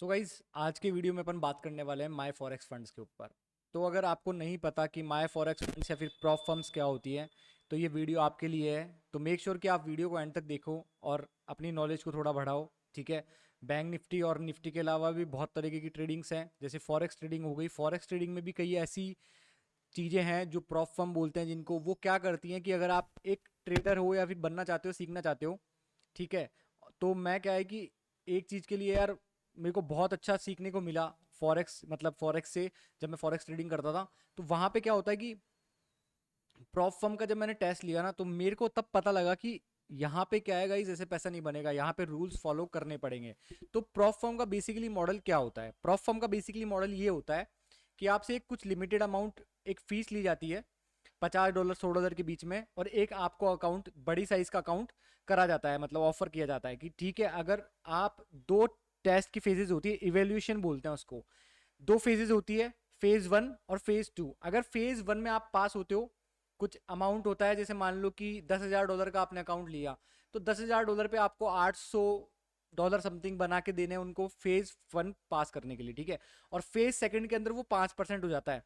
So guys आज के video में अपन बात करने वाले हैं माय फॉरेक्स फंड्स के ऊपर। तो अगर आपको नहीं पता कि माय फॉरेक्स फंड्स या फिर प्रॉप फर्म्स क्या होती है तो ये वीडियो आपके लिए है। तो मेक श्योर कि आप वीडियो को एंड तक देखो और अपनी नॉलेज को थोड़ा बढ़ाओ। ठीक है। बैंक निफ्टी और निफ्टी के अलावा भी बहुत तरीके की ट्रेडिंग्स हैं, जैसे फॉरेक्स ट्रेडिंग हो गई। फॉरेक्स ट्रेडिंग में भी कई ऐसी चीज़ें हैं जो प्रॉप फर्म बोलते हैं, जिनको वो क्या करती हैं कि अगर आप एक ट्रेडर हो या फिर बनना चाहते हो, सीखना चाहते हो, ठीक है, तो मैं क्या है कि एक चीज़ के लिए यार मेरे को बहुत अच्छा सीखने को मिला फॉरेक्स, मतलब फॉरेक्स से। जब मैं फॉरेक्स ट्रेडिंग करता था तो वहाँ पे क्या होता है कि प्रॉप फर्म का जब मैंने टेस्ट लिया ना तो मेरे को तब पता लगा कि यहाँ पे क्या है गाइस, ऐसे पैसा नहीं बनेगा, यहाँ पे रूल्स फॉलो करने पड़ेंगे। तो प्रॉप फर्म का बेसिकली मॉडल क्या होता है? प्रॉप फर्म का बेसिकली मॉडल ये होता है कि आपसे एक कुछ लिमिटेड अमाउंट, एक फीस ली जाती है $50 $100 के बीच में, और एक आपको अकाउंट, बड़ी साइज का अकाउंट करा जाता है, मतलब ऑफर किया जाता है कि ठीक है, अगर आप दो टेस्ट की फेजेस होती है, इवेल्यूएशन बोलते हैं उसको। दो फेजेस होती है, फेज 1 और फेज 2। अगर फेज 1 में आप पास होते हो, कुछ अमाउंट होता है, जैसे मान लो कि $10,000 का आपने अकाउंट लिया, तो $10,000 पे आपको $800 समथिंग बना के देने उनको फेज 1 पास करने के लिए। ठीक है। और फेज सेकंड के अंदर वो 5% हो जाता है,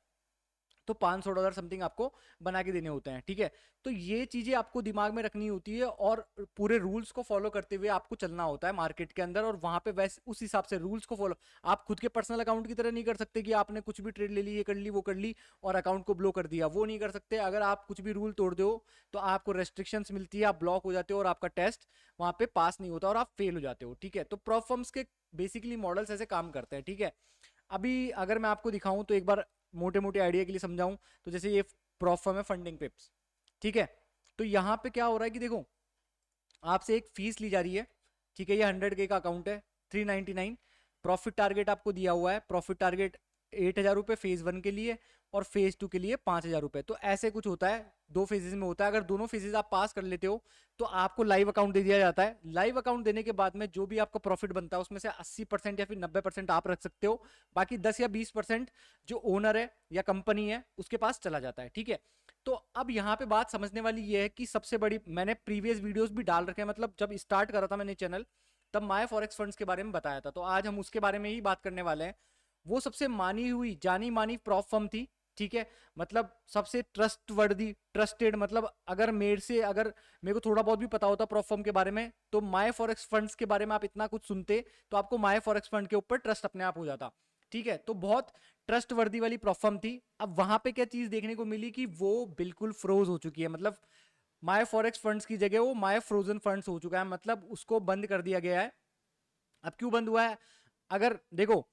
तो $500 समथिंग आपको बना के देने होते हैं। ठीक है। तो ये चीजें आपको दिमाग में रखनी होती है और पूरे रूल्स को फॉलो करते हुए आपको चलना होता है मार्केट के अंदर, और वहां पे वैसे उस हिसाब से रूल्स को फॉलो। आप खुद के पर्सनल अकाउंट की तरह नहीं कर सकते कि आपने कुछ भी ट्रेड ले ली, ये कर ली, वो कर ली और अकाउंट को ब्लॉक कर दिया। वो नहीं कर सकते। अगर आप कुछ भी रूल तोड़ दो तो आपको रेस्ट्रिक्शंस मिलती है, आप ब्लॉक हो जाते हो और आपका टेस्ट वहां पे पास नहीं होता और आप फेल हो जाते हो। ठीक है। तो प्रॉप फर्म्स के बेसिकली मॉडल्स ऐसे काम करते हैं। ठीक है। अभी अगर मैं आपको दिखाऊं तो एक बार मोटे मोटे आइडिया के लिए समझाऊं, तो जैसे ये प्रॉप फर्म है फंडिंग पिप्स। ठीक है। तो यहां पे क्या हो रहा है कि देखो, आपसे एक फीस ली जा रही है। ठीक है। ये 100K का अकाउंट है, 399। प्रॉफिट टारगेट आपको दिया हुआ है, प्रॉफिट टारगेट ₹8,000 फेज 1 के लिए और फेज 2 के लिए ₹5,000। तो ऐसे कुछ होता है, दो फेजेस में होता है। अगर दोनों फेजेस आप पास कर लेते हो तो आपको लाइव अकाउंट दे दिया जाता है। लाइव अकाउंट देने के बाद में जो भी आपका प्रॉफिट बनता है उसमें से 80% या फिर 90% आप रख सकते हो, बाकी 10 या 20% जो ओनर है या कंपनी है उसके पास चला जाता है। ठीक है। तो अब यहां पे बात समझने वाली ये है कि सबसे बड़ी, मैंने प्रीवियस वीडियोस भी डाल रखे हैं, मतलब जब स्टार्ट करा था मैंने चैनल तब माय फॉरेक्स फंड्स के बारे में बताया था, तो आज हम उसके बारे में ही बात करने वाले हैं। वो सबसे मानी हुई, जानी मानी प्रॉप फर्म थी। ठीक है। मतलब सबसे ट्रस्टवर्दी, ट्रस्टेड, मतलब अगर मेरे से, अगर मेरे को थोड़ा बहुत भी पता होता प्रॉप फर्म के बारे में, तो माय फॉरेक्स फंड्स के बारे में आप इतना कुछ सुनते तो आपको माय फॉरेक्स फंड के ऊपर ट्रस्ट अपने आप हो जाता। ठीक है। तो बहुत ट्रस्ट वर्दी वाली प्रॉप फर्म थी। अब वहां पे क्या चीज देखने को मिली कि वो बिल्कुल फ्रोज हो चुकी है, मतलब माय फॉरेक्स फंड्स की जगह वो माय फ्रोजन फंड्स हो चुका है, मतलब उसको बंद कर दिया गया है। अब क्यों बंद हुआ है? अगर देखो,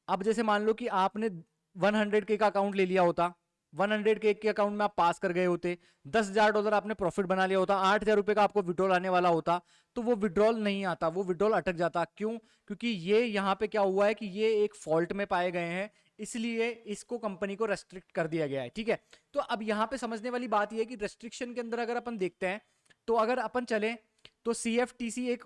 अब जैसे मान लो कि आपने 100K का अकाउंट ले लिया होता, 100K के अकाउंट में आप पास कर गए होते, $10,000 आपने प्रॉफिट बना लिया होता, ₹8,000 का आपको विड्रॉल आने वाला होता, तो वो विड्रॉल नहीं आता, वो विड्रॉल अटक जाता। क्यों? क्योंकि ये यहाँ पे क्या हुआ है कि ये एक फॉल्ट में पाए गए हैं, इसलिए इसको कंपनी को रेस्ट्रिक्ट कर दिया गया है। ठीक है। तो अब यहाँ पे समझने वाली बात यह है कि रेस्ट्रिक्शन के अंदर अगर अपन देखते हैं, तो अगर अपन चले तो CFTC एक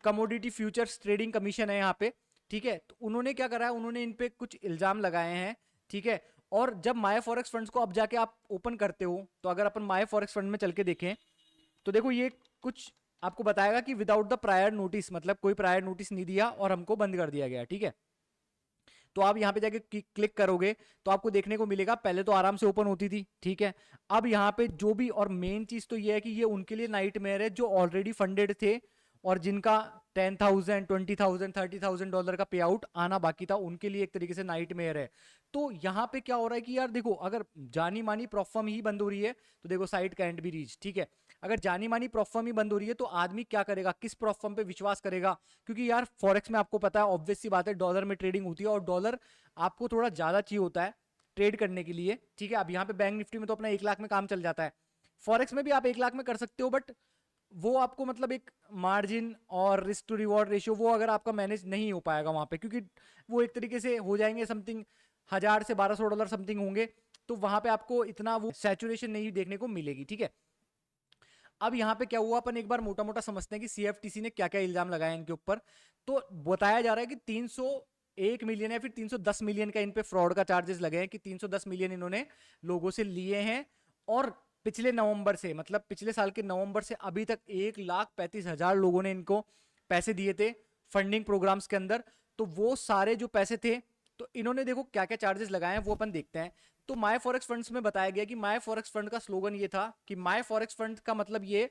कमोडिटी फ्यूचर्स ट्रेडिंग कमीशन है यहाँ पे। ठीक है। तो उन्होंने क्या करा है, उन्होंने इन पे कुछ इल्जाम लगाए हैं। ठीक है। और जब माय फॉरेक्स फंड्स को अब जाके आप ओपन करते हो, तो अगर अपन माय फॉरेक्स फंड में चल के देखें तो देखो ये कुछ आपको बताएगा कि विदाउट द प्रायर नोटिस, मतलब कोई प्रायर नोटिस नहीं दिया और हमको बंद कर दिया गया। ठीक है। तो आप यहां पे जाके क्लिक करोगे तो आपको देखने को मिलेगा, पहले तो आराम से ओपन होती थी। ठीक है। अब यहां पे जो भी, और मेन चीज तो ये है कि ये उनके लिए नाइटमेयर है जो ऑलरेडी फंडेड थे और जिनका 10,000 20,000 $30,000 का पे आउट आना बाकी था, उनके लिए एक तरीके से नाइटमेयर है। तो यहां पे क्या हो रहा है कि यार देखो, अगर जानी मानी प्रॉप फर्म ही बंद हो रही है तो देखो साइट कैंट बी रीच। ठीक है। अगर जानी मानी प्रॉप फर्म ही बंद हो रही है तो आदमी क्या करेगा, किस प्रॉप फर्म पे विश्वास करेगा? क्योंकि यार फॉरेक्स में आपको पता है, ऑब्वियस सी बात है, डॉलर में ट्रेडिंग होती है और डॉलर आपको थोड़ा ज्यादा चाहिए होता है ट्रेड करने के लिए। ठीक है। अब यहाँ पे बैंक निफ्टी में तो अपना 1 लाख में काम चल जाता है, फॉरेक्स में भी आप 1 लाख में कर सकते हो, बट वो आपको मतलब एक मार्जिन और रिस्क टू रिवॉर्ड रेशियो वो अगर आपका मैनेज नहीं हो पाएगा वहां पे, क्योंकि वो एक तरीके से हो जाएंगे समथिंग 1,000 से $1,200 समथिंग होंगे, तो वहां पे आपको इतना वो सैचुरेशन नहीं देखने को मिलेगी। ठीक है। अब यहां पे क्या हुआ, अपन एक बार मोटा मोटा समझते हैं कि CFTC ने क्या क्या इल्जाम लगाए इनके ऊपर। तो बताया जा रहा है कि 301 मिलियन या फिर 310 मिलियन का इन पे फ्रॉड का चार्जेस लगे हैं, कि 310 मिलियन इन्होंने लोगों से लिए हैं। और पिछले नवंबर से, मतलब पिछले साल के नवंबर से अभी तक 1,35,000 लोगों ने इनको पैसे दिए थे फंडिंग प्रोग्राम्स के अंदर। तो वो सारे जो पैसे थे, तो इन्होंने देखो क्या क्या चार्जेस लगाए हैं वो अपन देखते हैं। तो माय फॉरेक्स फंड्स में बताया गया कि माय फॉरेक्स फंड का स्लोगन ये था कि माय फॉरेक्स फंड का मतलब ये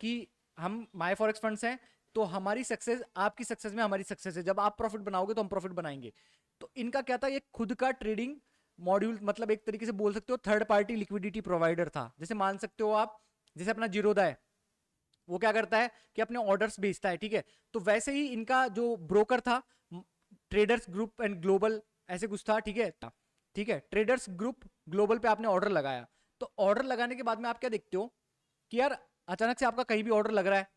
कि हम माय फॉरेक्स फंड्स हैं तो हमारी सक्सेस आपकी सक्सेस में हमारी सक्सेस है, जब आप प्रॉफिट बनाओगे तो हम प्रॉफिट बनाएंगे। तो इनका क्या था, ये खुद का ट्रेडिंग मॉड्यूल, मतलब एक तरीके से बोल सकते हो थर्ड पार्टी लिक्विडिटी प्रोवाइडर था। जैसे मान सकते हो आप, जैसे अपना जीरोदा है, वो क्या करता है कि अपने ऑर्डर्स बेचता है, ठीक है। तो वैसे ही इनका जो ब्रोकर था, ट्रेडर्स ग्रुप एंड ग्लोबल ऐसे कुछ था, ठीक है। ठीक है, ट्रेडर्स ग्रुप ग्लोबल पे आपने ऑर्डर लगाया, तो ऑर्डर लगाने के बाद में आप क्या देखते हो कि यार अचानक से आपका कहीं भी ऑर्डर लग रहा है,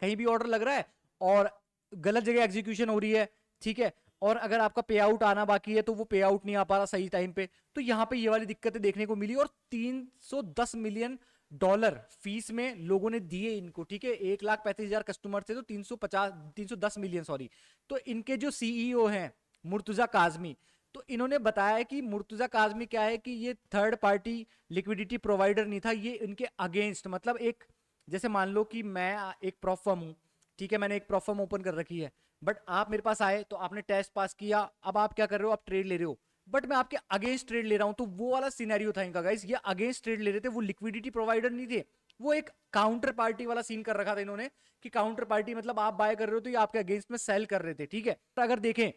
कहीं भी ऑर्डर लग रहा है और गलत जगह एग्जीक्यूशन हो रही है, ठीक है। और अगर आपका पे आउट आना बाकी है तो वो पे आउट नहीं आ पा रहा सही टाइम पे, तो यहाँ पे ये वाली दिक्कतें देखने को मिली। और 310 मिलियन डॉलर फीस में लोगों ने दिए इनको, ठीक है। 1,35,000 कस्टमर थे तो 310 मिलियन, सॉरी। तो इनके जो सीईओ हैं मुर्तजा काजमी, तो इन्होंने बताया कि मुर्तजा काजमी क्या है कि ये थर्ड पार्टी लिक्विडिटी प्रोवाइडर नहीं था, ये इनके अगेंस्ट, मतलब एक, जैसे मान लो कि मैं एक प्रॉप फर्म हूं, ठीक है, मैंने एक प्रॉप फर्म ओपन कर रखी है, बट आप मेरे पास आए तो आपने टेस्ट पास किया, अब आप क्या कर रहे हो, आप ट्रेड ले रहे हो, बट मैं आपके अगेंस्ट ट्रेड ले रहा हूं। तो वो वाला सिनेरियो था इनका गाइस, ये अगेंस्ट ट्रेड ले रहे थे, वो लिक्विडिटी प्रोवाइडर नहीं थे, वो एक काउंटर पार्टी वाला सीन कर रखा था इन्होंने कि काउंटर पार्टी मतलब आप बाय कर रहे हो तो ये आपके अगेंस्ट में सेल कर रहे थे, ठीक है। तो अगर देखें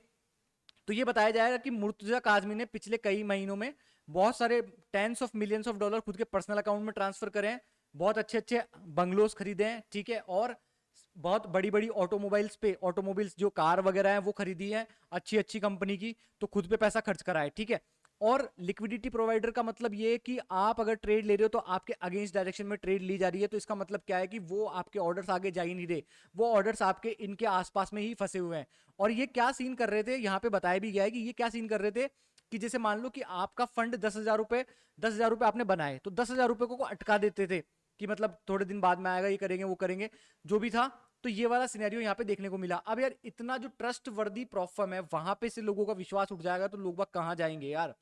तो ये बताया जाएगा कि मुर्तजा काजमी ने पिछले कई महीनों में बहुत सारे tens of millions of dollar खुद के पर्सनल अकाउंट में ट्रांसफर करें हैं, बहुत अच्छे अच्छे बंगलोज खरीदे हैं, ठीक है। और बहुत बड़ी बड़ी ऑटोमोबाइल्स जो कार वगैरह हैं वो खरीदी है अच्छी अच्छी कंपनी की, तो खुद पे पैसा खर्च करा है, ठीक है। और लिक्विडिटी प्रोवाइडर का मतलब ये है कि आप अगर ट्रेड ले रहे हो तो आपके अगेंस्ट डायरेक्शन में ट्रेड ली जा रही है, तो इसका मतलब क्या है कि वो आपके ऑर्डर्स आगे जा ही नहीं रहे, वो ऑर्डर्स आपके इनके आसपास में ही फंसे हुए हैं। और ये क्या सीन कर रहे थे, यहाँ पे बताया भी गया है कि ये क्या सीन कर रहे थे कि जैसे मान लो कि आपका फंड 10,000 रुपए आपने बनाए, तो 10,000 रुपए को अटका देते थे कि मतलब थोड़े दिन बाद में आएगा, ये करेंगे वो करेंगे, जो भी था। तो ये वाला सिनेरियो यहाँ पे देखने को मिला। अब यार इतना जो ट्रस्ट वर्दी प्रॉप फर्म है वहां पे से लोगों का विश्वास उठ जाएगा तो लोग बाग कहाँ जाएंगे यार,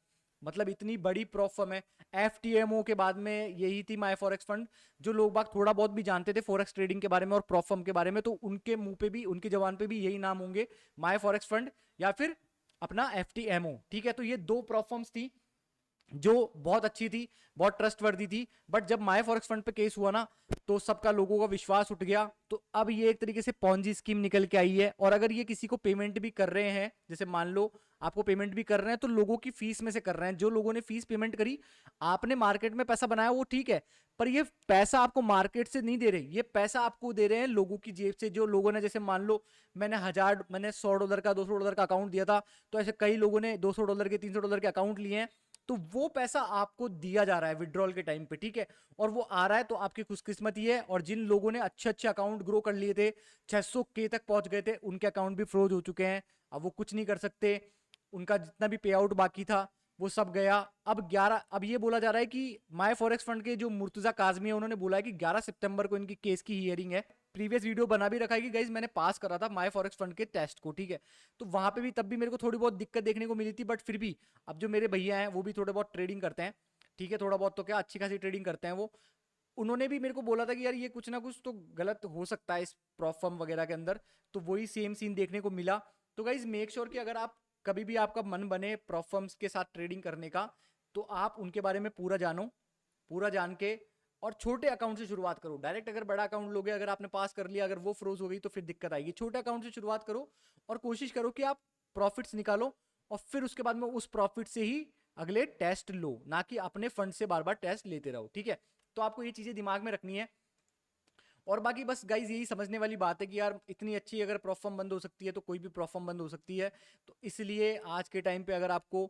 मतलब इतनी बड़ी प्रॉप फर्म है। एफटीएमओ के बाद में यही थी माय फॉरेक्स फंड, जो लोग बाग थोड़ा बहुत भी जानते थे फॉरेक्स ट्रेडिंग के बारे में और प्रॉप फर्म के बारे में, तो उनके मुंह पे भी, उनकी जबान पे भी यही नाम होंगे, माय फॉरेक्स फंड या फिर अपना एफटीएमओ, ठीक है। तो ये दो प्रॉप फर्म्स थी जो बहुत अच्छी थी, बहुत ट्रस्टवर्दी थी। बट जब माय फॉरेक्स फंड पे केस हुआ ना, तो सबका लोगों का विश्वास उठ गया। तो अब ये एक तरीके से पॉन्जी स्कीम निकल के आई है। और अगर ये किसी को पेमेंट भी कर रहे हैं, जैसे मान लो आपको पेमेंट भी कर रहे हैं, तो लोगों की फीस में से कर रहे हैं। जो लोगों ने फीस पेमेंट करी, आपने मार्केट में पैसा बनाया वो ठीक है, पर ये पैसा आपको मार्केट से नहीं दे रहे, ये पैसा आपको दे रहे हैं लोगों की जेब से। जो लोगों ने, जैसे मान लो मैंने $100 का $200 का अकाउंट दिया था, तो ऐसे कई लोगों ने $200 के $300 के अकाउंट लिए हैं, तो वो पैसा आपको दिया जा रहा है विड्रॉल के टाइम पे, ठीक है। और वो आ रहा है तो आपकी खुशकिस्मती है। और जिन लोगों ने अच्छे अच्छे अकाउंट ग्रो कर लिए थे, 600K तक पहुंच गए थे, उनके अकाउंट भी फ्रोज हो चुके हैं, अब वो कुछ नहीं कर सकते। उनका जितना भी पे आउट बाकी था वो सब गया। अब ये बोला जा रहा है कि माय फॉरेक्स फंड के जो मुर्तजा काजमी है, उन्होंने बोला है कि 11 सितंबर को इनकी केस की हियरिंग है। प्रीवियस वीडियो बना भी रखा है कि गाइज मैंने पास करा था माय फॉरेक्स फंड के टेस्ट को, ठीक है। तो वहां पे भी तब भी मेरे को थोड़ी बहुत दिक्कत देखने को मिली थी, बट फिर भी अब जो मेरे भैया हैं वो भी थोड़े बहुत ट्रेडिंग करते हैं, ठीक है, थोड़ा बहुत तो क्या अच्छी खासी ट्रेडिंग करते हैं वो, उन्होंने भी मेरे को बोला था कि यार ये कुछ ना कुछ तो गलत हो सकता है इस प्रॉप फर्म वगैरह के अंदर। तो वही सेम सीन देखने को मिला। तो गाइज मेक श्योर कि अगर आप कभी भी आपका मन बने प्रॉप फर्म्स के साथ ट्रेडिंग करने का, तो आप उनके बारे में पूरा जानो, पूरा जान के, और छोटे अकाउंट से शुरुआत करो। डायरेक्ट अगर बड़ा अकाउंट लोगे, अगर आपने पास कर लिया, अगर वो फ्रोज हो गई तो फिर दिक्कत आएगी। छोटे अकाउंट से शुरुआत करो और कोशिश करो कि आप प्रॉफिट्स निकालो, और फिर उसके बाद में उस प्रॉफिट से ही अगले टेस्ट लो, ना कि अपने फंड से बार बार टेस्ट लेते रहो, ठीक है। तो आपको ये चीजें दिमाग में रखनी है। और बाकी बस गाइज यही समझने वाली बात है कि यार इतनी अच्छी अगर प्रॉप फर्म बंद हो सकती है तो कोई भी प्रॉप फर्म बंद हो सकती है। तो इसलिए आज के टाइम पे अगर आपको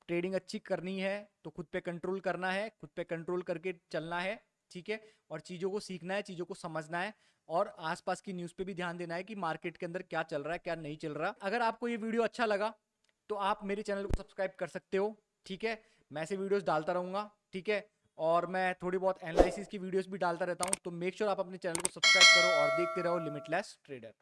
ट्रेडिंग अच्छी करनी है तो खुद पे कंट्रोल करना है, खुद पे कंट्रोल करके चलना है, ठीक है। और चीज़ों को सीखना है, चीज़ों को समझना है, और आसपास की न्यूज़ पे भी ध्यान देना है कि मार्केट के अंदर क्या चल रहा है, क्या नहीं चल रहा। अगर आपको ये वीडियो अच्छा लगा तो आप मेरे चैनल को सब्सक्राइब कर सकते हो, ठीक है। मैं ऐसे वीडियोस डालता रहूँगा, ठीक है। और मैं थोड़ी बहुत एनालिसिस की वीडियोस भी डालता रहता हूँ। तो मेक श्योर आप अपने चैनल को सब्सक्राइब करो और देखते रहो लिमिटलेस ट्रेडर।